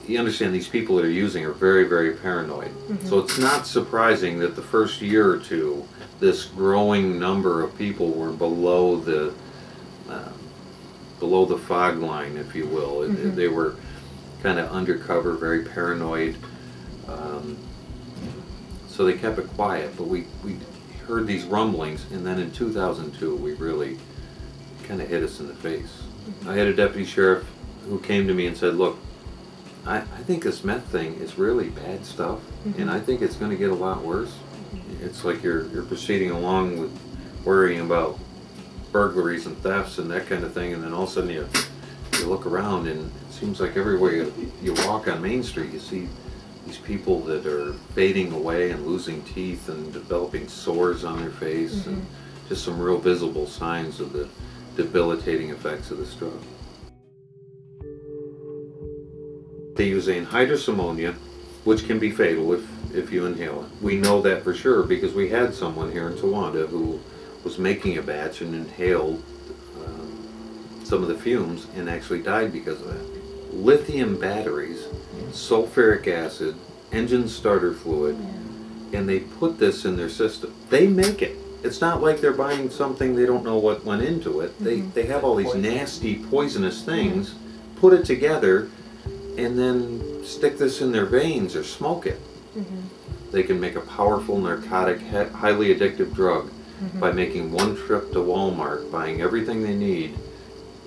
you understand these people that are using are very, very paranoid. So it's not surprising that the first year or two, this growing number of people were below the fog line, if you will. They were kind of undercover, very paranoid. So they kept it quiet, but we heard these rumblings, and then in 2002 we really kind of hit us in the face. I had a deputy sheriff who came to me and said, look, I think this meth thing is really bad stuff, and I think it's going to get a lot worse. It's like you're proceeding along with worrying about burglaries and thefts and that kind of thing, and then all of a sudden you look around and it seems like everywhere you walk on Main Street you see these people that are fading away and losing teeth and developing sores on their face, and just some real visible signs of the debilitating effects of this drug. They use anhydrous ammonia, which can be fatal if you inhale it. We know that for sure because we had someone here in Towanda who was making a batch and inhaled some of the fumes and actually died because of that. Lithium batteries, sulfuric acid, engine starter fluid, and they put this in their system. They make it. It's not like they're buying something they don't know what went into it. They have all these nasty, poisonous things, put it together, and then stick this in their veins or smoke it. They can make a powerful narcotic, highly addictive drug by making one trip to Walmart, buying everything they need,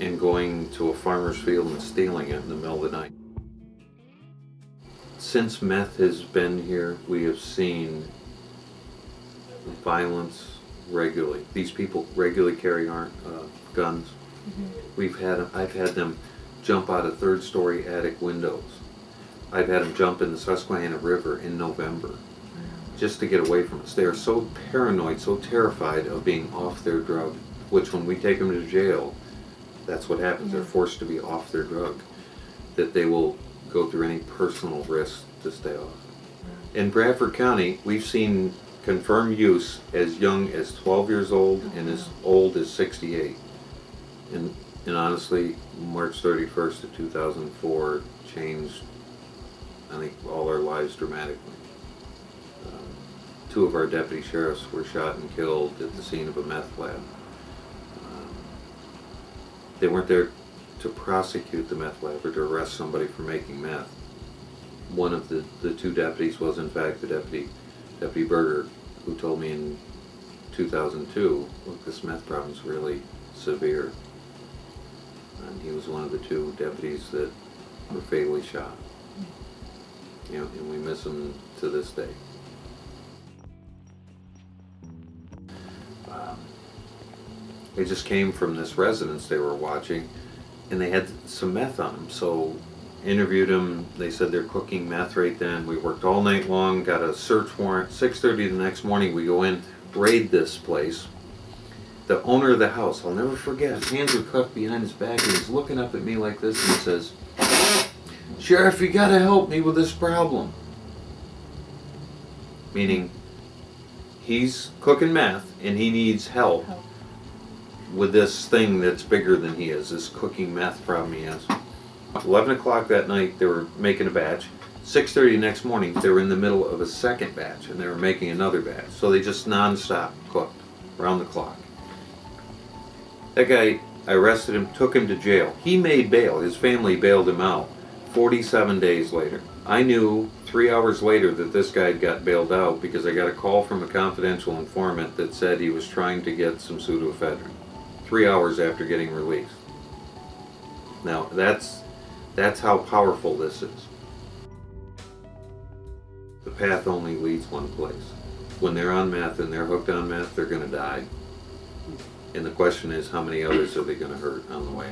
and going to a farmer's field and stealing it in the middle of the night. Since meth has been here, we have seen violence regularly. These people regularly carry guns. I've had them jump out of third-story attic windows. I've had them jump in the Susquehanna River in November just to get away from us. They are so paranoid, so terrified of being off their drug, which when we take them to jail, that's what happens. They're forced to be off their drug, that they will go through any personal risk to stay off. In Bradford County, we've seen confirmed use as young as 12 years old and as old as 68. And honestly, March 31st of 2004 changed, I think, all our lives dramatically. Two of our deputy sheriffs were shot and killed at the scene of a meth lab. They weren't there to prosecute the meth lab or to arrest somebody for making meth. One of the two deputies was in fact the Deputy Berger, who told me in 2002, look, this meth problem's really severe. And he was one of the two deputies that were fatally shot. You know, and we miss him to this day. They just came from this residence they were watching, and they had some meth on them. So interviewed them. They said they're cooking meth right then. We worked all night long, got a search warrant. 6:30 the next morning, we go in, raid this place. The owner of the house, I'll never forget, his hands were cuffed behind his back, and he's looking up at me like this, and he says, "Sheriff, you gotta help me with this problem." Meaning, he's cooking meth, and he needs help with this thing that's bigger than he is, this cooking meth problem he has. 11 o'clock that night, they were making a batch. 6:30 next morning, they were in the middle of a second batch, and they were making another batch. So they just non-stop cooked, around the clock. That guy, I arrested him, took him to jail. He made bail. His family bailed him out 47 days later. I knew 3 hours later that this guy got bailed out because I got a call from a confidential informant that said he was trying to get some pseudoephedrine 3 hours after getting released. Now, that's how powerful this is. The path only leads one place. When they're on meth and they're hooked on meth, they're going to die. And the question is, how many others are they going to hurt on the way?